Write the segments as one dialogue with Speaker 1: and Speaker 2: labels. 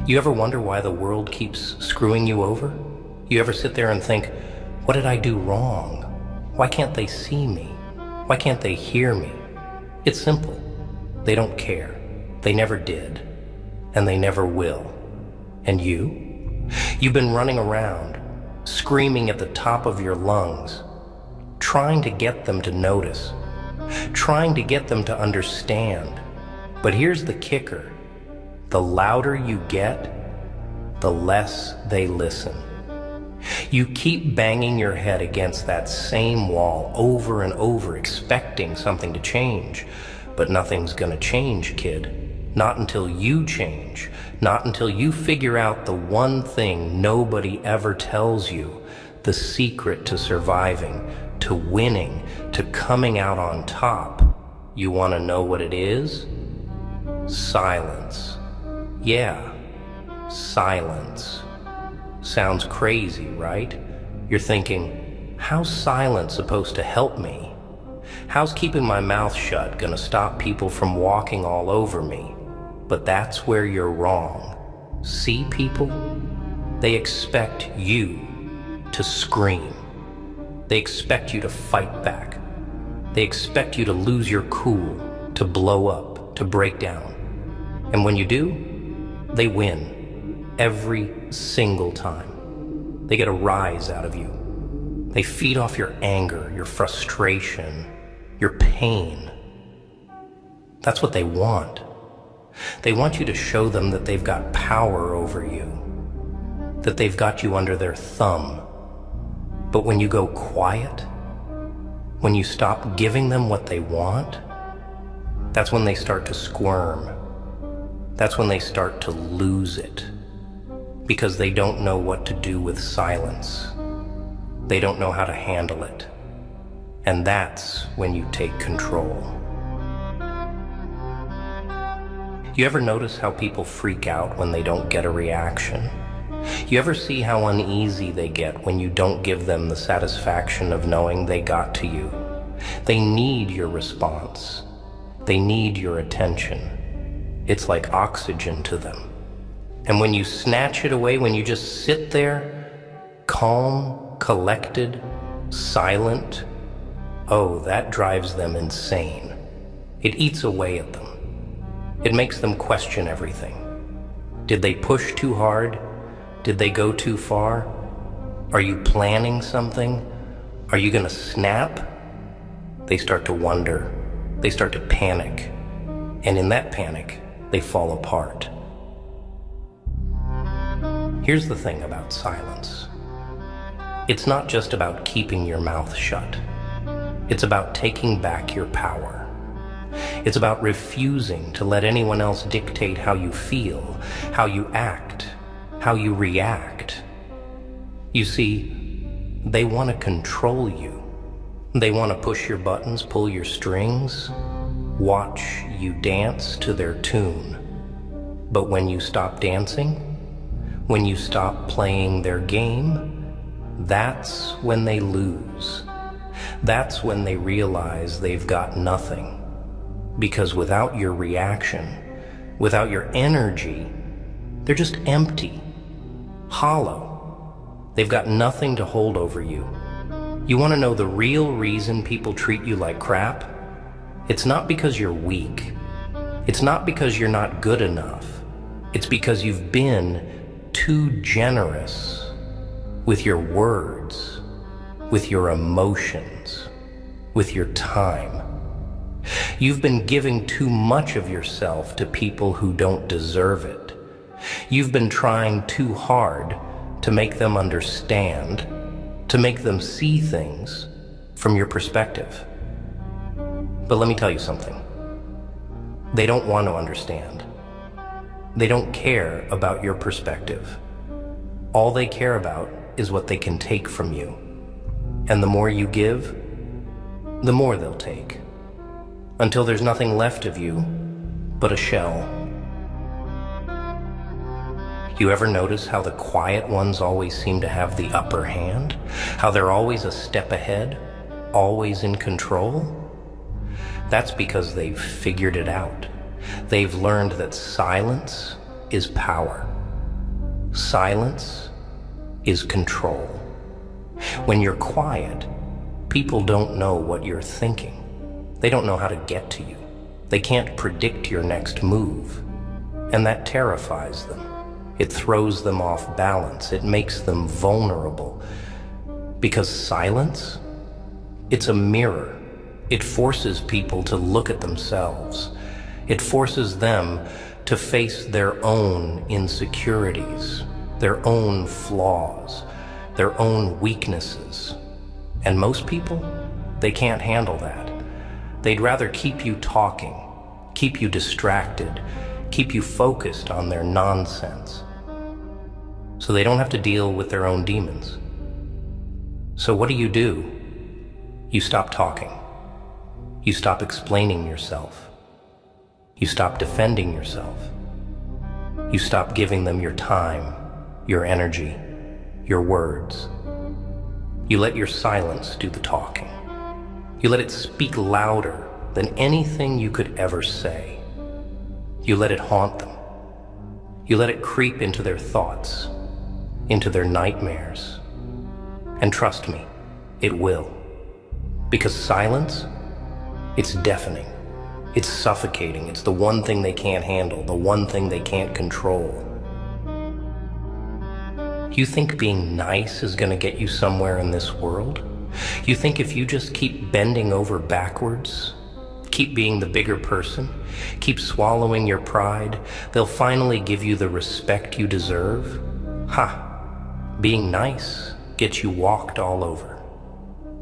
Speaker 1: You ever wonder why the world keeps screwing you over? You ever sit there and think, what did I do wrong? Why can't they see me? Why can't they hear me? It's simple. They don't care. They never did. And they never will. And you? You've been running around, screaming at the top of your lungs, trying to get them to notice, trying to get them to understand. But here's the kicker. The louder you get, the less they listen. You keep banging your head against that same wall over and over, expecting something to change. But nothing's gonna change, kid. Not until you change. Not until you figure out the one thing nobody ever tells you, the secret to surviving, to winning, to coming out on top. You wanna know what it is? Silence. Yeah, silence. Sounds crazy, right? You're thinking, how's silence supposed to help me? How's keeping my mouth shut gonna stop people from walking all over me? But that's where you're wrong. See, people? They expect you to scream. They expect you to fight back. They expect you to lose your cool, to blow up, to break down. And when you do, they win every single time. They get a rise out of you. They feed off your anger, your frustration, your pain. That's what they want. They want you to show them that they've got power over you, that they've got you under their thumb. But when you go quiet, when you stop giving them what they want, that's when they start to squirm. That's when they start to lose it, because they don't know what to do with silence. They don't know how to handle it. And that's when you take control. You ever notice how people freak out when they don't get a reaction? You ever see how uneasy they get when you don't give them the satisfaction of knowing they got to you? They need your response. They need your attention. It's like oxygen to them. And when you snatch it away, when you just sit there, calm, collected, silent, oh, that drives them insane. It eats away at them. It makes them question everything. Did they push too hard? Did they go too far? Are you planning something? Are you gonna snap? They start to wonder. They start to panic. And in that panic, they fall apart. Here's the thing about silence. It's not just about keeping your mouth shut. It's about taking back your power. It's about refusing to let anyone else dictate how you feel, how you act, how you react. You see, they want to control you. They want to push your buttons, pull your strings, watch you dance to their tune. But when you stop dancing, when you stop playing their game, that's when they lose. That's when they realize they've got nothing. Because without your reaction, without your energy, they're just empty, hollow. They've got nothing to hold over you. You want to know the real reason people treat you like crap? It's not because you're weak. It's not because you're not good enough. It's because you've been too generous with your words, with your emotions, with your time. You've been giving too much of yourself to people who don't deserve it. You've been trying too hard to make them understand, to make them see things from your perspective. But let me tell you something. They don't want to understand. They don't care about your perspective. All they care about is what they can take from you. And the more you give, the more they'll take. Until there's nothing left of you but a shell. You ever notice how the quiet ones always seem to have the upper hand? How they're always a step ahead, always in control? That's because they've figured it out. They've learned that silence is power. Silence is control. When you're quiet, people don't know what you're thinking. They don't know how to get to you. They can't predict your next move. And that terrifies them. It throws them off balance. It makes them vulnerable. Because silence, it's a mirror. It forces people to look at themselves. It forces them to face their own insecurities, their own flaws, their own weaknesses. And most people, they can't handle that. They'd rather keep you talking, keep you distracted, keep you focused on their nonsense, so they don't have to deal with their own demons. So what do? You stop talking. You stop explaining yourself. You stop defending yourself. You stop giving them your time, your energy, your words. You let your silence do the talking. You let it speak louder than anything you could ever say. You let it haunt them. You let it creep into their thoughts, into their nightmares. And trust me, it will. Because silence, it's deafening. It's suffocating. It's the one thing they can't handle, the one thing they can't control. You think being nice is going to get you somewhere in this world? You think if you just keep bending over backwards, keep being the bigger person, keep swallowing your pride, they'll finally give you the respect you deserve? Being nice gets you walked all over.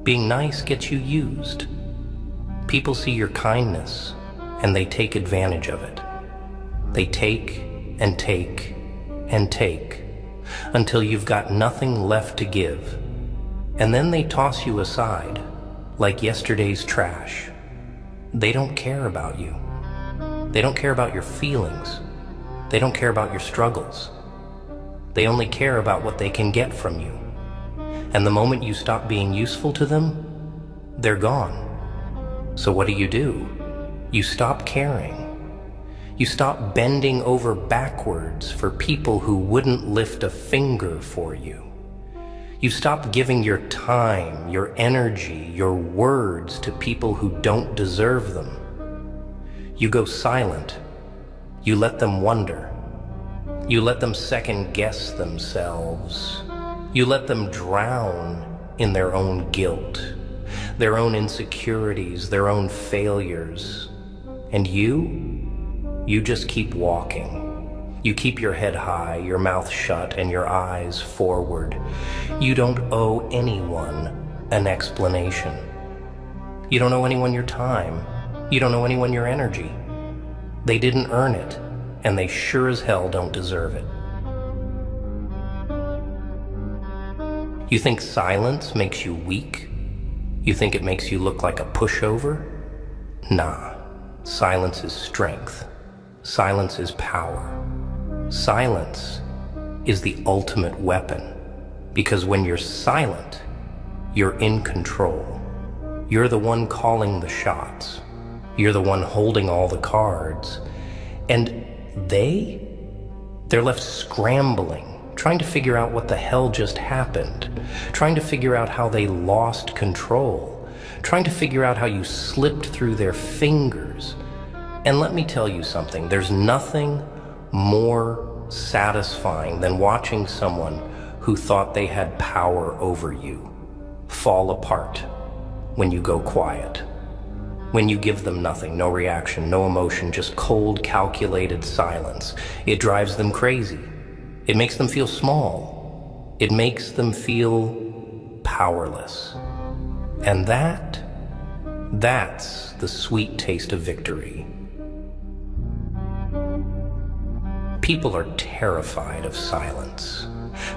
Speaker 1: Being nice gets you used. People see your kindness and they take advantage of it. They take and take and take until you've got nothing left to give. And then they toss you aside like yesterday's trash. They don't care about you. They don't care about your feelings. They don't care about your struggles. They only care about what they can get from you. And the moment you stop being useful to them, they're gone. So what do? You stop caring. You stop bending over backwards for people who wouldn't lift a finger for you. You stop giving your time, your energy, your words to people who don't deserve them. You go silent. You let them wonder. You let them second guess themselves. You let them drown in their own guilt, their own insecurities, their own failures. And you just keep walking. You keep your head high, your mouth shut, and your eyes forward. You don't owe anyone an explanation. You don't owe anyone your time. You don't owe anyone your energy. They didn't earn it, and they sure as hell don't deserve it. You think silence makes you weak? You think it makes you look like a pushover? Nah. Silence is strength. Silence is power. Silence is the ultimate weapon. Because when you're silent, you're in control. You're the one calling the shots. You're the one holding all the cards. And they're left scrambling, trying to figure out what the hell just happened, trying to figure out how they lost control, trying to figure out how you slipped through their fingers. And let me tell you something, there's nothing more satisfying than watching someone who thought they had power over you fall apart when you go quiet. When you give them nothing, no reaction, no emotion, just cold, calculated silence. It drives them crazy. It makes them feel small. It makes them feel powerless. And that's the sweet taste of victory. People are terrified of silence.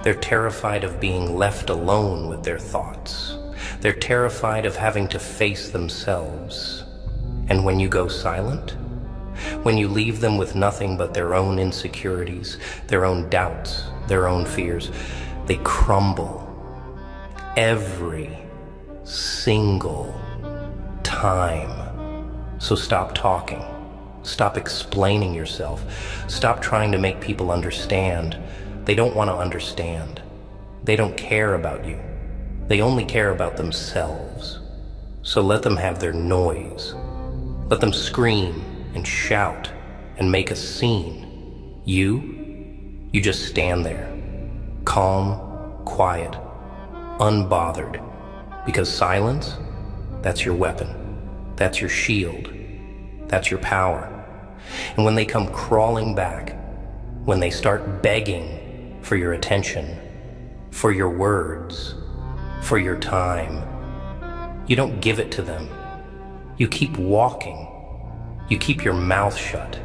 Speaker 1: They're terrified of being left alone with their thoughts. They're terrified of having to face themselves. And when you go silent, when you leave them with nothing but their own insecurities, their own doubts, their own fears, they crumble every single time. So stop talking. Stop explaining yourself. Stop trying to make people understand. They don't want to understand. They don't care about you. They only care about themselves. So let them have their noise. Let them scream and shout and make a scene. You just stand there, calm, quiet, unbothered, because silence, that's your weapon. That's your shield. That's your power. And when they come crawling back, when they start begging for your attention, for your words, for your time, you don't give it to them. You keep walking. You keep your mouth shut.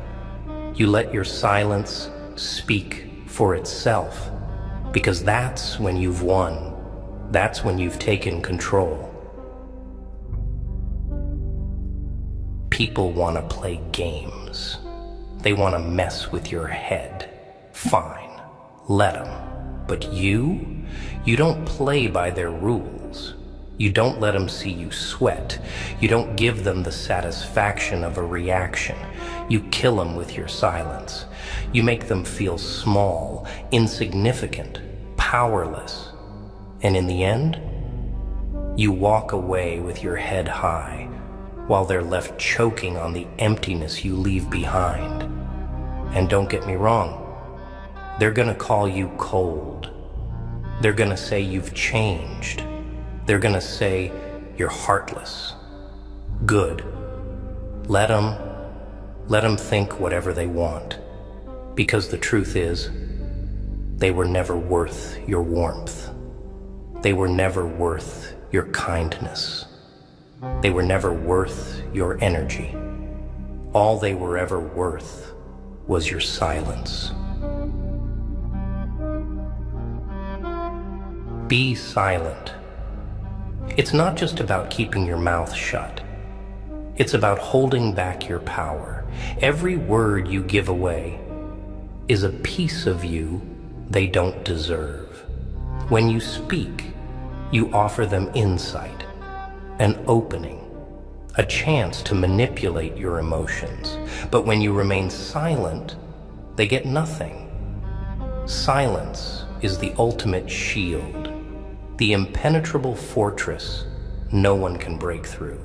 Speaker 1: You let your silence speak for itself, because that's when you've won. That's when you've taken control. People want to play games. They want to mess with your head. Fine, let them. But you don't play by their rules. You don't let them see you sweat. You don't give them the satisfaction of a reaction. You kill them with your silence. You make them feel small, insignificant, powerless. And in the end, you walk away with your head high, while they're left choking on the emptiness you leave behind. And don't get me wrong, they're gonna call you cold. They're gonna say you've changed. They're gonna say you're heartless. Good. Let them think whatever they want. Because the truth is, they were never worth your warmth. They were never worth your kindness. They were never worth your energy. All they were ever worth was your silence. Be silent. It's not just about keeping your mouth shut. It's about holding back your power. Every word you give away is a piece of you they don't deserve. When you speak, you offer them insight, an opening, a chance to manipulate your emotions. But when you remain silent, they get nothing. Silence is the ultimate shield, the impenetrable fortress no one can break through.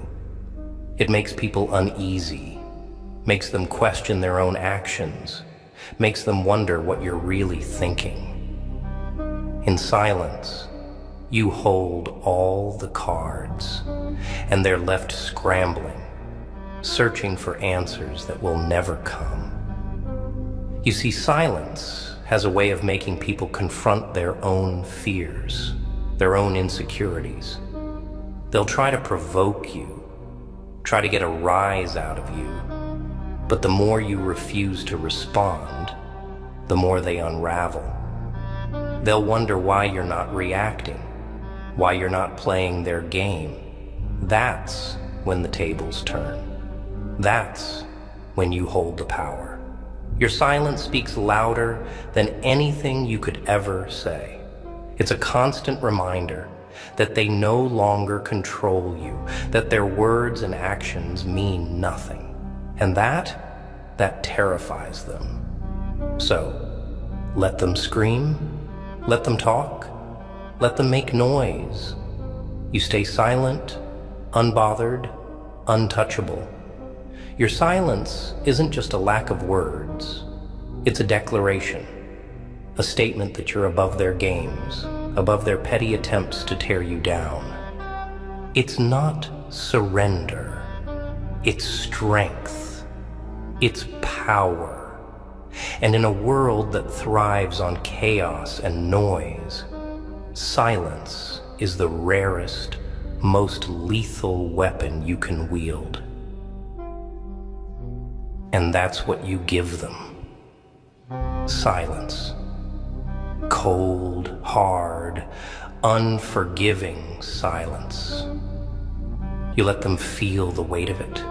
Speaker 1: It makes people uneasy, makes them question their own actions, makes them wonder what you're really thinking. In silence, you hold all the cards, and they're left scrambling, searching for answers that will never come. You see, silence has a way of making people confront their own fears, their own insecurities. They'll try to provoke you, try to get a rise out of you, but the more you refuse to respond, the more they unravel. They'll wonder why you're not reacting, why you're not playing their game. That's when the tables turn. That's when you hold the power. Your silence speaks louder than anything you could ever say. It's a constant reminder that they no longer control you, that their words and actions mean nothing. And that terrifies them. So, let them scream, let them talk, let them make noise. You stay silent, unbothered, untouchable. Your silence isn't just a lack of words. It's a declaration, a statement that you're above their games, above their petty attempts to tear you down. It's not surrender. It's strength. It's power. And in a world that thrives on chaos and noise, silence is the rarest, most lethal weapon you can wield. And that's what you give them. Silence. Cold, hard, unforgiving silence. You let them feel the weight of it.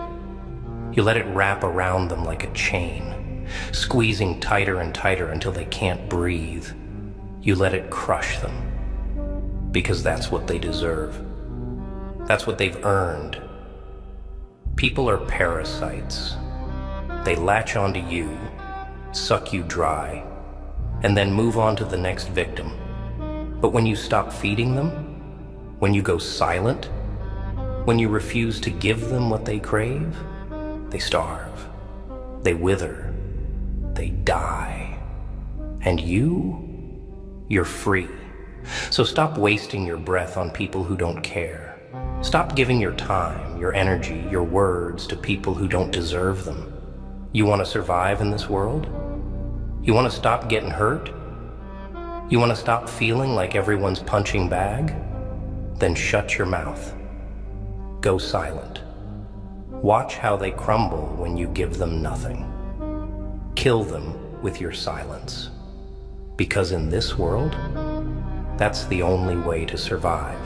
Speaker 1: You let it wrap around them like a chain, squeezing tighter and tighter until they can't breathe. You let it crush them, because that's what they deserve. That's what they've earned. People are parasites. They latch onto you, suck you dry, and then move on to the next victim. But when you stop feeding them, when you go silent, when you refuse to give them what they crave, they starve, they wither, they die. And you're free. So stop wasting your breath on people who don't care. Stop giving your time, your energy, your words to people who don't deserve them. You want to survive in this world? You want to stop getting hurt? You want to stop feeling like everyone's punching bag? Then shut your mouth. Go silent. Watch how they crumble when you give them nothing. Kill them with your silence. Because in this world, that's the only way to survive.